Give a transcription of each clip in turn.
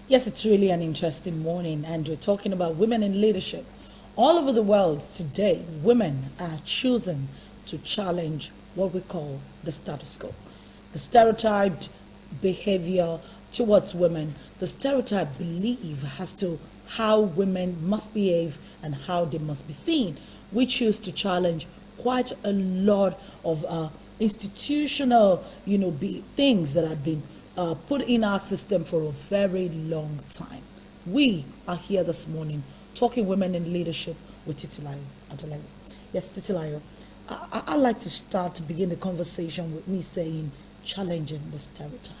Yes, it's really an interesting morning, and we're talking about women in leadership. All over the world today, women are choosing to challenge what we call the status quo, the stereotyped behavior towards women, the stereotype belief as to how women must behave and how they must be seen. We choose to challenge quite a lot of institutional, things that have been put in our system for a very long time. We are here this morning talking women in leadership with Titilayo Adelaide. Yes, Titilayo, I like to start to begin the conversation with me saying challenging the stereotype.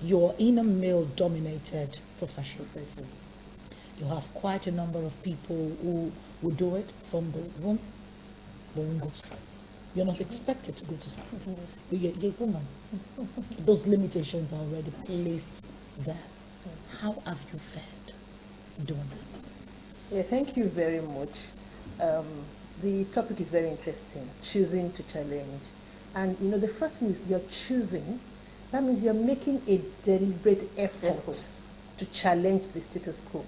You're in a male dominated profession. You have quite a number of people who will do it from the room, but won't go to site. You're not expected to go to site. You're a woman. Those limitations are already placed there. How have you fared doing this? Yeah, thank you very much. The topic is very interesting, choosing to challenge. And the first thing is you're choosing. That means you're making a deliberate effort to challenge the status quo.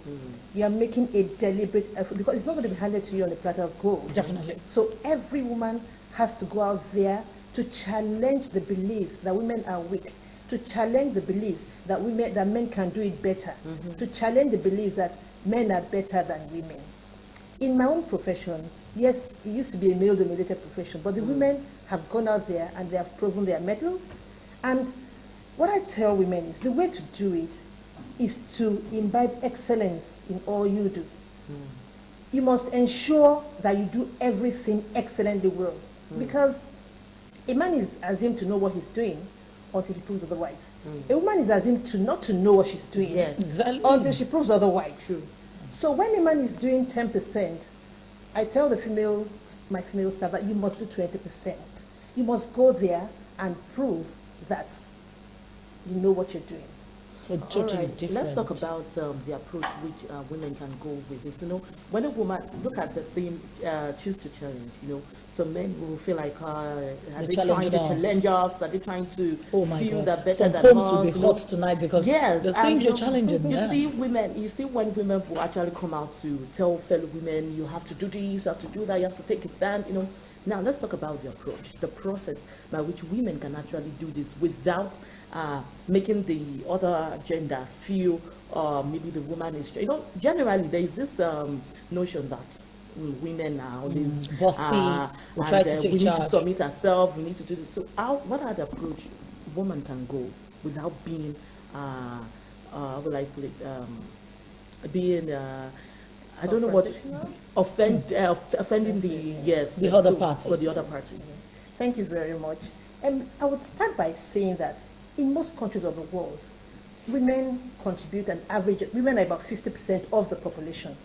You're making a deliberate effort because it's not going to be handed to you on a platter of gold. Definitely. So every woman has to go out there to challenge the beliefs that women are weak, to challenge the beliefs that men can do it better, to challenge the beliefs that men are better than women. In my own profession, yes, it used to be a male-dominated profession, but the women have gone out there and they have proven their mettle. And what I tell women is the way to do it is to imbibe excellence in all you do. You must ensure that you do everything excellently well, because a man is assumed to know what he's doing until he proves otherwise. A woman is assumed to not to know what she's doing Exactly. until she proves otherwise. True. So when a man is doing 10%, I tell my female staff that you must do 20%. You must go there and prove that you know what you're doing. So totally different. Let's talk about the approach which women can go with this. When a woman, look at the theme, choose to challenge, some men will feel like, are they trying to challenge us? Are they trying to feel that better than us? Some homes will be hot tonight because the thing you're challenging. You see when women will actually come out to tell fellow women, you have to do this, you have to do that, you have to take a stand, Now, let's talk about the approach, the process by which women can actually do this without making the other gender feel maybe the woman is... generally, there is this notion that women are always bossy, we need to submit ourselves, we need to do this. So what are the approach woman can go without being, how will I put it, being... I don't know what offending the other party. For the other party. Thank you very much. I would start by saying that in most countries of the world, women contribute women are about 50% of the population.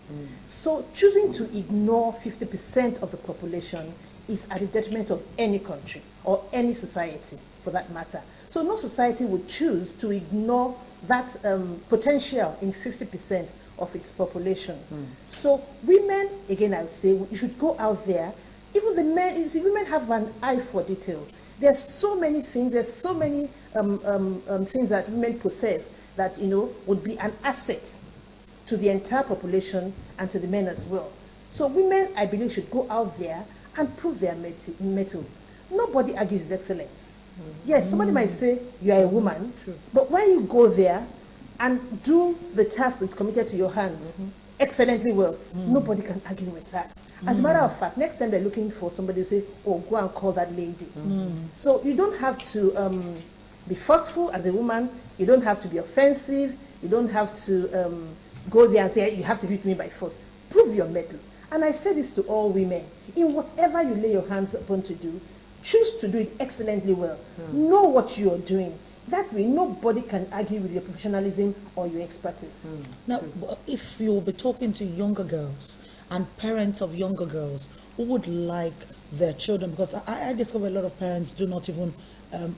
So choosing to ignore 50% of the population is at the detriment of any country or any society for that matter. So no society would choose to ignore that potential in 50% of its population. So women, again, I would say you should go out there. Even the men, women have an eye for detail. There's so many things, there's so many things that women possess that, would be an asset to the entire population and to the men as well. So women, I believe, should go out there and prove their mettle. Nobody argues with excellence. Yes, somebody might say you are a woman, but when you go there and do the task that's committed to your hands excellently well, nobody can argue with that. As a matter of fact, next time they're looking for somebody to say, oh, go and call that lady. So you don't have to be forceful as a woman. You don't have to be offensive. You don't have to go there and say, you have to do it to me by force. Prove your mettle. And I say this to all women. In whatever you lay your hands upon to do, choose to do it excellently well. Know what you are doing. That way, nobody can argue with your professionalism or your expertise. Now, if you'll be talking to younger girls and parents of younger girls who would like their children, because I discover a lot of parents do not even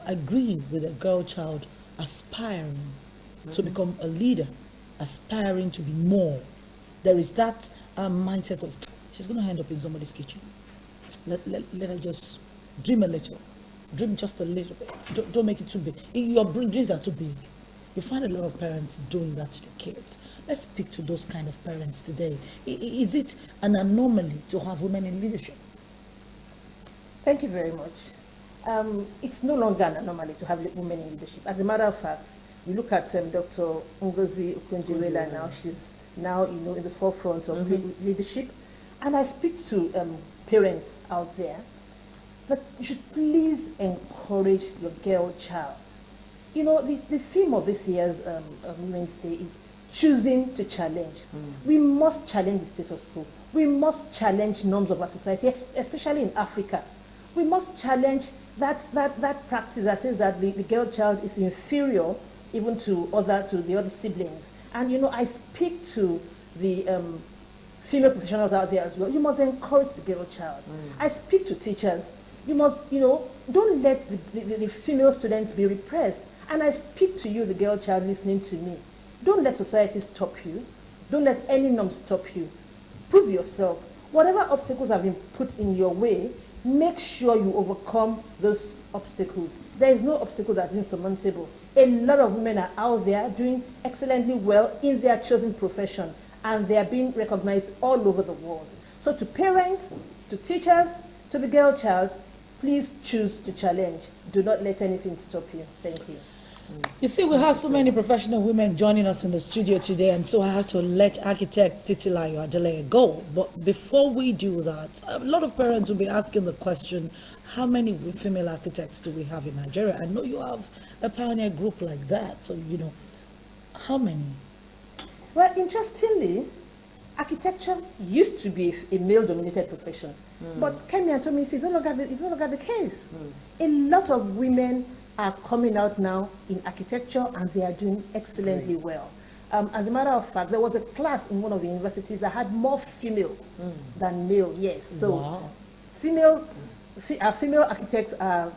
agree with a girl child aspiring to become a leader, aspiring to be more. There is that mindset of, she's going to end up in somebody's kitchen. Let her just dream a little. Dream just a little bit. Don't make it too big. Your dreams are too big. You find a lot of parents doing that to their kids. Let's speak to those kind of parents today. Is it an anomaly to have women in leadership? Thank you very much. It's no longer an anomaly to have women in leadership. As a matter of fact, we look at Dr. Ngozi Okonjo-Iweala now. She's now, in the forefront of leadership. And I speak to parents out there that you should please encourage your girl child. The theme of this year's Women's Day is choosing to challenge. We must challenge the status quo. We must challenge norms of our society, especially in Africa. We must challenge that practice that says that the girl child is inferior even to the other siblings. And I speak to the female professionals out there as well. You must encourage the girl child. I speak to teachers. You must, don't let the female students be repressed. And I speak to you, the girl child listening to me. Don't let society stop you. Don't let any norm stop you. Prove yourself. Whatever obstacles have been put in your way, make sure you overcome those obstacles. There is no obstacle that is insurmountable. A lot of women are out there doing excellently well in their chosen profession, and they are being recognized all over the world. So to parents, to teachers, to the girl child, please choose to challenge. Do not let anything stop you. Thank you. You see, we have so many professional women joining us in the studio today, and so I have to let architect Titilayo Adeleye go. But before we do that, a lot of parents will be asking the question, how many female architects do we have in Nigeria? I know you have a pioneer group like that, so, how many? Well, interestingly, architecture used to be a male-dominated profession. But Kemi and Tomi, it's no longer the case. A lot of women are coming out now in architecture, and they are doing excellently well. As a matter of fact, there was a class in one of the universities that had more female than male. Yes, so wow. Female architects are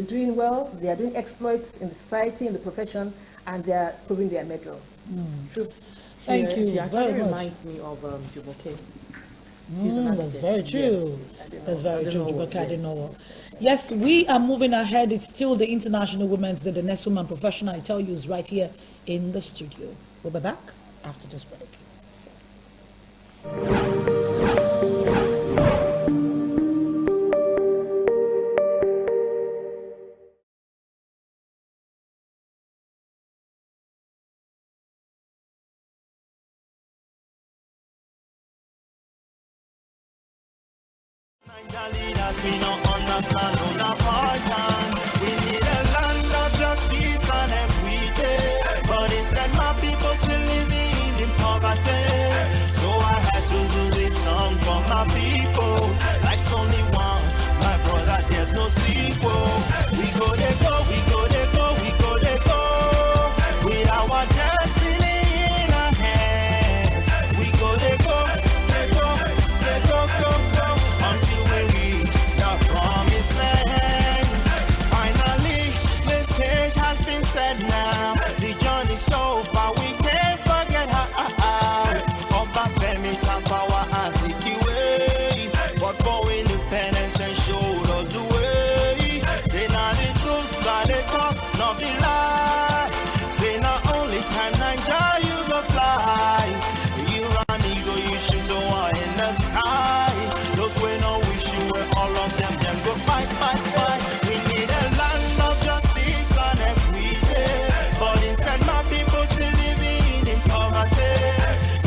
doing well. They are doing exploits in the society, in the profession, and they are proving their mettle. True. Thank you She very actually much. reminds me of Jumoke. She's an That's architect. very true. Yes. That's very true. Adenuowo, Jumoke yes. Adenuowo. Yes, we are moving ahead. It's still the International Women's Day. The next woman professional, I tell you, is right here in the studio. We'll be back after this break. Leaders, we don't understand on the part. We need a land of justice and equity, but instead my people still living in poverty. So I had to do this song for my people. Life's only one, my brother, there's no sequel. We go, they go, we go, they go, we go, they go, with our destiny in our hands. We go, they go, they go, they go, go, go, until we reach the promised land. Finally, the stage has been set now. The journey so far, we can't forget how. Oba Femi Tafawa Azikiwe, but for independence and showed us the way. Say now the truth, got it talk, not be lie. Say not only time Nigeria you go fly. You run ego, you shoot so high in the sky. Those way no wish you were all of them go bye, bye, bye. We need a land of justice and equity, but instead my people still living in poverty.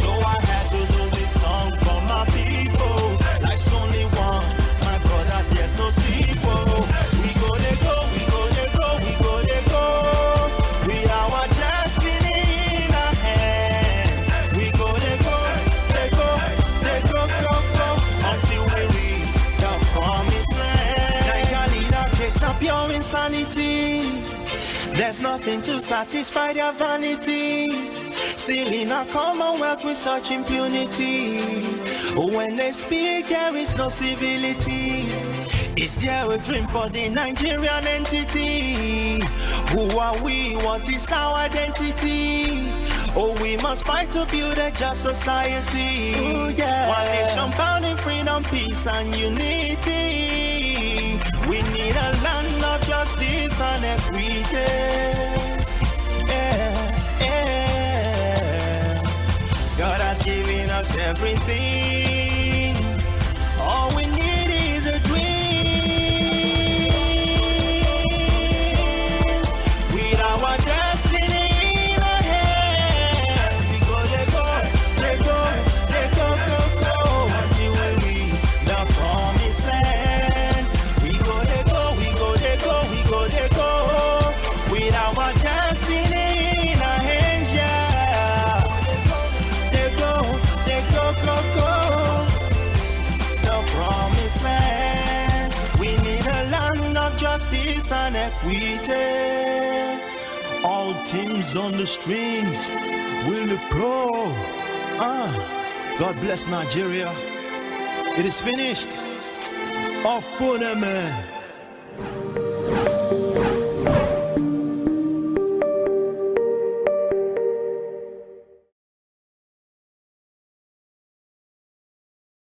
So I had to do this song for my people. Life's only one, my brother, there's no sequel. We go, they go, we go, they go, we go, they go, with our destiny in our hands. We go, they go, they go, they go, go, go, until we reach the promised land. Nigeria case not pure insanity. There's nothing to satisfy their vanity. Still in a commonwealth with such impunity. When they speak, there is no civility. Is there a dream for the Nigerian entity? Who are we? What is our identity? Oh, we must fight to build a just society. Ooh, yeah. One nation bound in freedom, peace, and unity. We need a land of justice and equity. Yeah. us everything. All we need is a dream. With our destiny in our hands, we go, let go, let go, let go, go, go, until we reach the promised land. We go, let go, we go, let go, we go, let go. With our destiny in our hands, yeah. Let go, go, go. The promised land. We need a land of justice and equity. All teams on the strings will pro. God bless Nigeria. It is finished. Off for them, man.